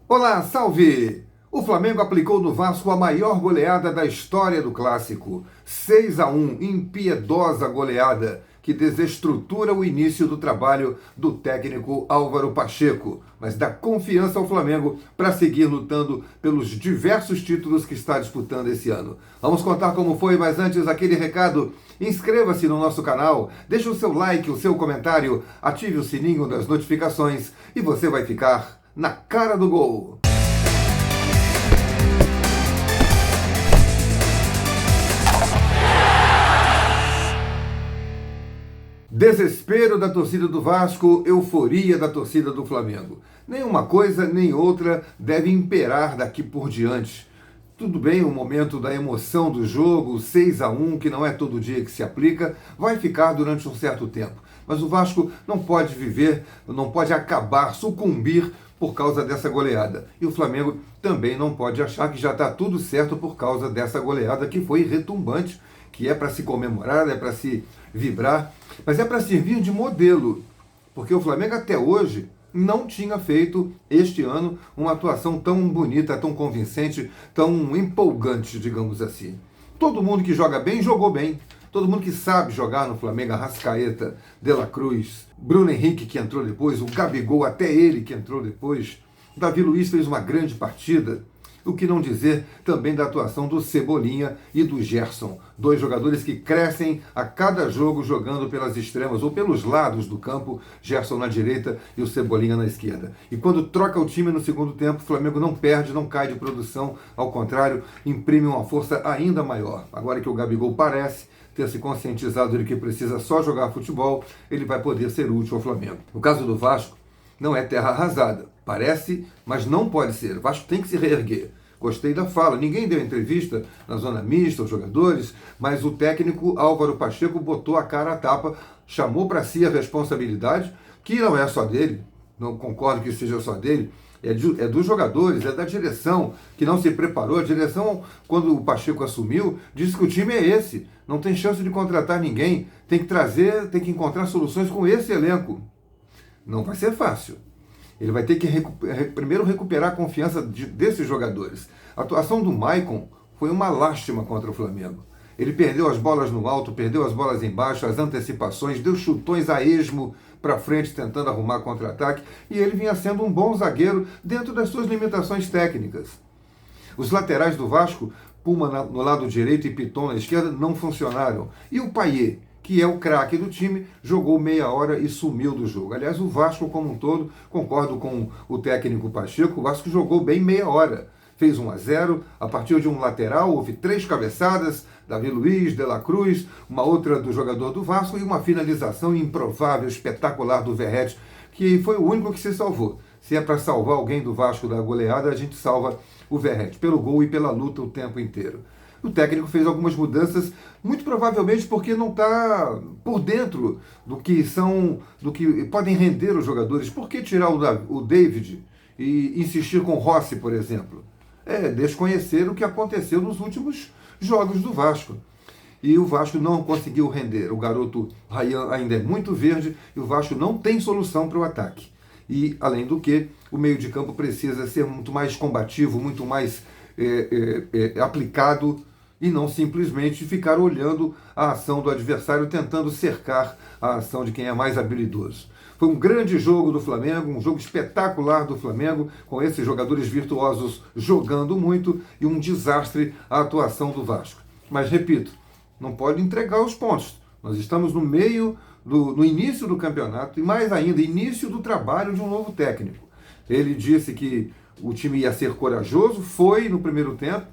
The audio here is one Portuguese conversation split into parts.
Olá, salve! O Flamengo aplicou no Vasco a maior goleada da história do clássico. 6-1, impiedosa goleada que desestrutura o início do trabalho do técnico Álvaro Pacheco, mas dá confiança ao Flamengo para seguir lutando pelos diversos títulos que está disputando esse ano. Vamos contar como foi, mas antes aquele recado. Inscreva-se no nosso canal, deixe o seu like, o seu comentário, ative o sininho das notificações e você vai ficar na cara do gol. Desespero da torcida do Vasco, euforia da torcida do Flamengo. Nenhuma coisa nem outra deve imperar daqui por diante. Tudo bem, o momento da emoção do jogo, 6-1, que não é todo dia que se aplica, vai ficar durante um certo tempo. Mas o Vasco não pode viver, não pode acabar, sucumbir por causa dessa goleada. E o Flamengo também não pode achar que já está tudo certo por causa dessa goleada que foi retumbante, que é para se comemorar, é para se vibrar, mas é para servir de modelo, porque o Flamengo até hoje não tinha feito este ano uma atuação tão bonita, tão convincente, tão empolgante, digamos assim. Todo mundo que joga bem, jogou bem. Todo mundo que sabe jogar no Flamengo, Arrascaeta, De La Cruz, Bruno Henrique que entrou depois, o Gabigol, até ele que entrou depois. Davi Luiz fez uma grande partida. O que não dizer também da atuação do Cebolinha e do Gerson. Dois jogadores que crescem a cada jogo jogando pelas extremas ou pelos lados do campo, Gerson na direita e o Cebolinha na esquerda. E quando troca o time no segundo tempo, o Flamengo não perde, não cai de produção, ao contrário, imprime uma força ainda maior. Agora que o Gabigol parece ter se conscientizado de que precisa só jogar futebol, ele vai poder ser útil ao Flamengo. No caso do Vasco, não é terra arrasada. Parece, mas não pode ser. O Vasco tem que se reerguer. Gostei da fala. Ninguém deu entrevista na zona mista, os jogadores, mas o técnico Álvaro Pacheco botou a cara à tapa, chamou para si a responsabilidade, que não é só dele, não concordo que seja só dele, é dos jogadores, é da direção, que não se preparou. A direção, quando o Pacheco assumiu, disse que o time é esse, não tem chance de contratar ninguém, tem que trazer, tem que encontrar soluções com esse elenco. Não vai ser fácil. Ele vai ter que primeiro recuperar a confiança desses jogadores. A atuação do Maicon foi uma lástima contra o Flamengo. Ele perdeu as bolas no alto, perdeu as bolas embaixo, as antecipações, deu chutões a esmo para frente tentando arrumar contra-ataque, e ele vinha sendo um bom zagueiro dentro das suas limitações técnicas. Os laterais do Vasco, Puma no lado direito e Piton na esquerda, não funcionaram. E o Payet, que é o craque do time, jogou meia hora e sumiu do jogo. Aliás, o Vasco como um todo, concordo com o técnico Pacheco, o Vasco jogou bem meia hora. Fez 1-0, a partir de um lateral, houve 3 cabeçadas, Davi Luiz, De La Cruz, uma outra do jogador do Vasco e uma finalização improvável, espetacular do Verratti, que foi o único que se salvou. Se é para salvar alguém do Vasco da goleada, a gente salva o Verratti, pelo gol e pela luta o tempo inteiro. O técnico fez algumas mudanças, muito provavelmente porque não está por dentro do que podem render os jogadores. Por que tirar o David e insistir com o Rossi, por exemplo? É desconhecer o que aconteceu nos últimos jogos do Vasco. E o Vasco não conseguiu render. O garoto Ryan ainda é muito verde e o Vasco não tem solução para o ataque. E, além do que, o meio de campo precisa ser muito mais combativo, muito mais aplicado, e não simplesmente ficar olhando a ação do adversário, tentando cercar a ação de quem é mais habilidoso. Foi um grande jogo do Flamengo, um jogo espetacular do Flamengo, com esses jogadores virtuosos jogando muito, e um desastre a atuação do Vasco. Mas, repito, não pode entregar os pontos. Nós estamos no início do campeonato, e mais ainda, início do trabalho de um novo técnico. Ele disse que o time ia ser corajoso, foi no primeiro tempo,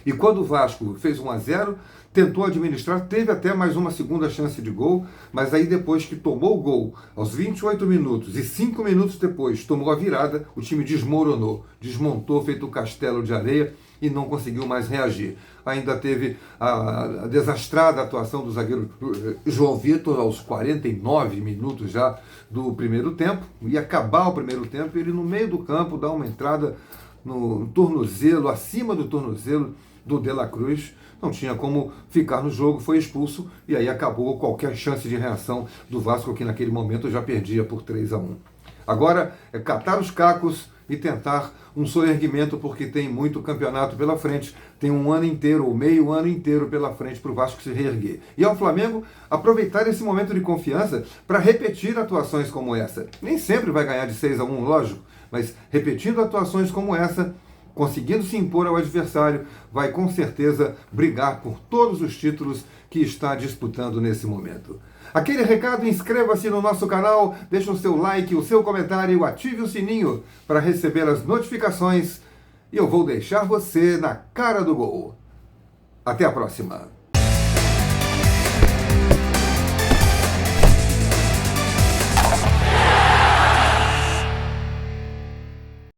e quando o Vasco fez 1-0, tentou administrar, teve até mais uma segunda chance de gol, mas aí depois que tomou o gol, aos 28 minutos e 5 minutos depois tomou a virada, o time desmoronou, desmontou, feito um castelo de areia e não conseguiu mais reagir. Ainda teve a desastrada atuação do zagueiro João Vitor aos 49 minutos já do primeiro tempo, ia acabar o primeiro tempo, ele no meio do campo dá uma entrada no tornozelo, acima do tornozelo do De La Cruz, não tinha como ficar no jogo, foi expulso e aí acabou qualquer chance de reação do Vasco, que naquele momento já perdia por 3-1. Agora é catar os cacos e tentar um soerguimento, porque tem muito campeonato pela frente, tem um ano inteiro, ou meio ano inteiro pela frente para o Vasco se reerguer. E ao Flamengo aproveitar esse momento de confiança para repetir atuações como essa. Nem sempre vai ganhar de 6-1, lógico, mas repetindo atuações como essa, conseguindo se impor ao adversário, vai com certeza brigar por todos os títulos que está disputando nesse momento. Aquele recado, inscreva-se no nosso canal, deixe o seu like, o seu comentário, ative o sininho para receber as notificações e eu vou deixar você na cara do gol. Até a próxima!